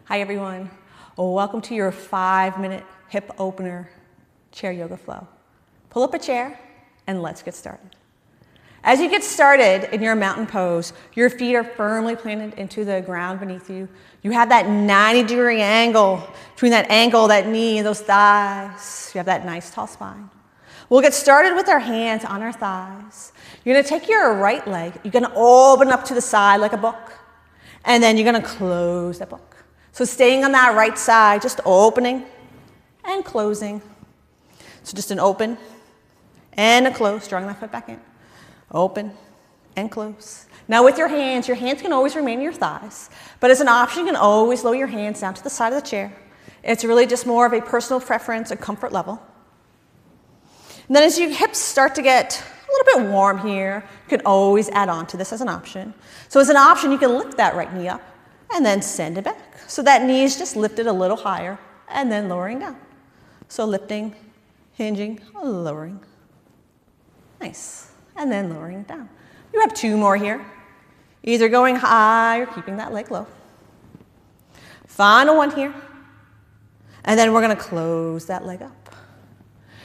Hi everyone. Welcome to your 5-minute hip opener chair yoga flow. Pull up a chair and let's get started. As you get started in your mountain pose, your feet are firmly planted into the ground beneath you. You have that 90-degree angle between that ankle, that knee, and those thighs. You have that nice tall spine. We'll get started with our hands on our thighs. You're going to take your right leg. You're going to open up to the side like a book. And then you're going to close that book. So staying on that right side, just opening and closing. So just an open and a close, drawing that foot back in. Open and close. Now with your hands can always remain in your thighs. But as an option, you can always lower your hands down to the side of the chair. It's really just more of a personal preference and comfort level. And then as your hips start to get a little bit warm here, you can always add on to this as an option. So as an option, you can lift that right knee up and then send it back. So that knee is just lifted a little higher and then lowering down. So lifting, hinging, lowering. Nice. And then lowering it down. You have 2 more here. Either going high or keeping that leg low. Final one here. And then we're going to close that leg up.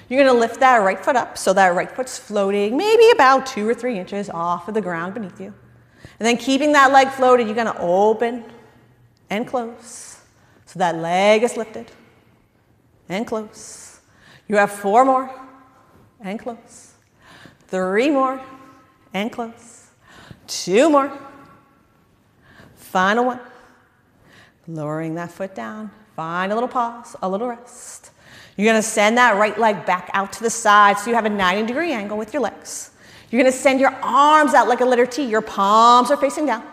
You're going to lift that right foot up so that right foot's floating maybe about 2 or 3 inches off of the ground beneath you. And then keeping that leg floated, you're going to open and close. So that leg is lifted and close. You have 4 more and close. 3 more and close. 2 more. Final one. Lowering that foot down. Find a little pause, a little rest. You're going to send that right leg back out to the side so you have a 90-degree angle with your legs. You're going to send your arms out like a letter T. Your palms are facing down.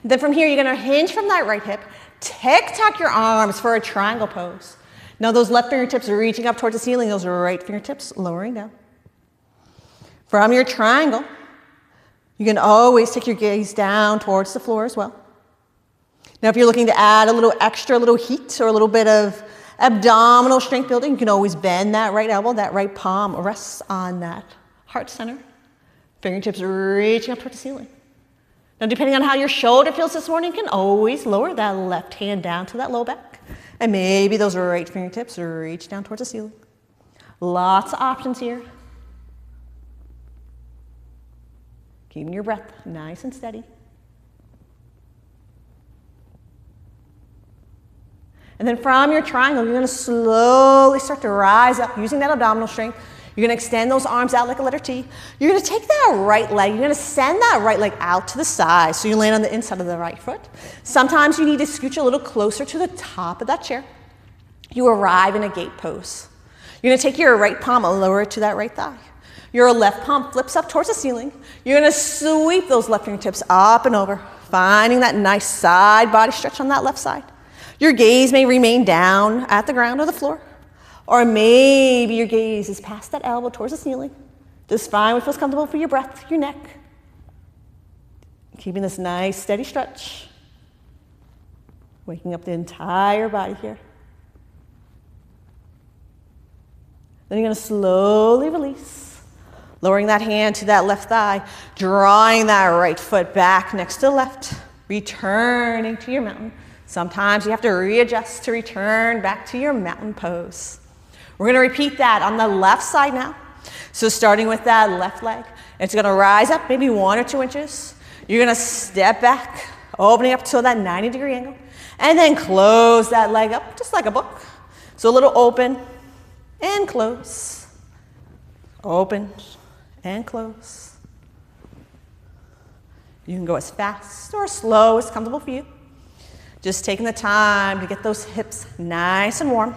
And then from here, you're going to hinge from that right hip. Tick-tock your arms for a triangle pose. Now those left fingertips are reaching up towards the ceiling. Those right fingertips lowering down. From your triangle, you can always take your gaze down towards the floor as well. Now if you're looking to add a little extra, a little heat, or a little bit of abdominal strength building, you can always bend that right elbow, that right palm rests on that heart center. Fingertips reaching up towards the ceiling. Now, depending on how your shoulder feels this morning, you can always lower that left hand down to that low back. And maybe those right fingertips reach down towards the ceiling. Lots of options here. Keeping your breath nice and steady. And then from your triangle, you're going to slowly start to rise up using that abdominal strength. You're going to extend those arms out like a letter T. You're going to take that right leg. You're going to send that right leg out to the side so you land on the inside of the right foot. Sometimes you need to scooch a little closer to the top of that chair. You arrive in a gate pose. You're going to take your right palm and lower it to that right thigh. Your left palm flips up towards the ceiling. You're going to sweep those left fingertips up and over, finding that nice side body stretch on that left side. Your gaze may remain down at the ground or the floor. Or maybe your gaze is past that elbow towards the ceiling. Just find what feels comfortable for your breath, your neck. Keeping this nice steady stretch. Waking up the entire body here. Then you're going to slowly release. Lowering that hand to that left thigh. Drawing that right foot back next to the left. Returning to your mountain. Sometimes you have to readjust to return back to your mountain pose. We're going to repeat that on the left side now. So starting with that left leg, it's going to rise up maybe 1 or 2 inches. You're going to step back, opening up to that 90-degree angle, and then close that leg up just like a book. So a little open and close, open and close. You can go as fast or as slow as comfortable for you. Just taking the time to get those hips nice and warm.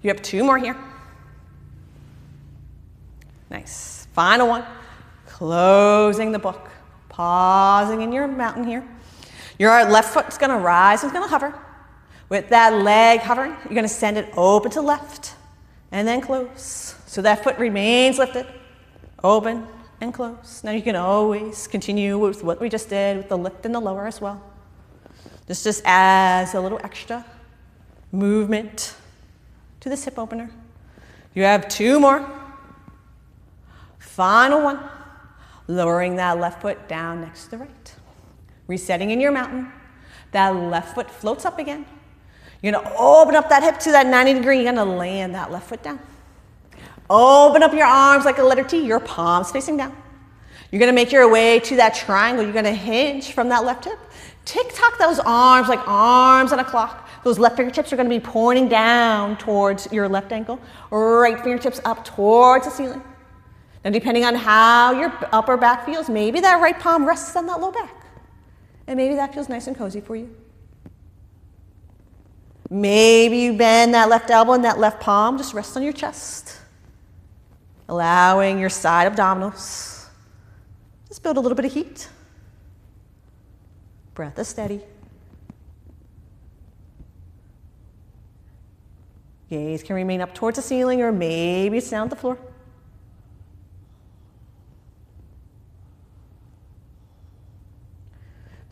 You have 2 more here. Nice. Final one. Closing the book. Pausing in your mountain here. Your left foot's going to rise and it's going to hover. With that leg hovering, you're going to send it open to left and then close. So that foot remains lifted. Open and close. Now you can always continue with what we just did with the lift and the lower as well. This just adds a little extra movement to this hip opener. You have 2 more. Final one. Lowering that left foot down next to the right. Resetting in your mountain. That left foot floats up again. You're gonna open up that hip to that 90 degree. You're gonna land that left foot down. Open up your arms like a letter T, your palms facing down. You're gonna make your way to that triangle. You're gonna hinge from that left hip. Tick-tock those arms like arms on a clock. Those left fingertips are gonna be pointing down towards your left ankle. Right fingertips up towards the ceiling. Now, depending on how your upper back feels, maybe that right palm rests on that low back. And maybe that feels nice and cozy for you. Maybe you bend that left elbow and that left palm just rests on your chest. Allowing your side abdominals. Just build a little bit of heat. Breath is steady. Gaze can remain up towards the ceiling or maybe it's down at the floor.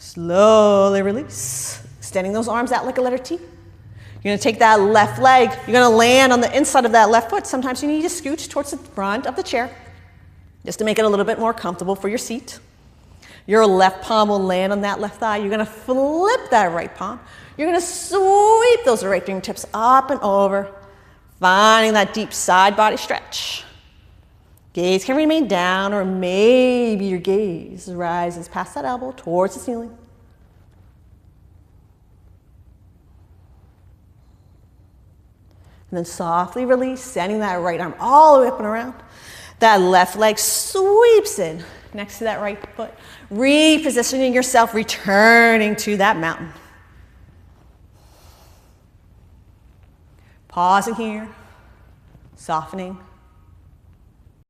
Slowly release. Extending those arms out like a letter T. You're going to take that left leg. You're going to land on the inside of that left foot. Sometimes you need to scooch towards the front of the chair just to make it a little bit more comfortable for your seat. Your left palm will land on that left thigh. You're going to flip that right palm. You're going to sweep those right fingertips up and over, finding that deep side body stretch. Gaze can remain down, or maybe your gaze rises past that elbow towards the ceiling. And then softly release, sending that right arm all the way up and around. That left leg sweeps in next to that right foot. Repositioning yourself, returning to that mountain. Pausing here, softening.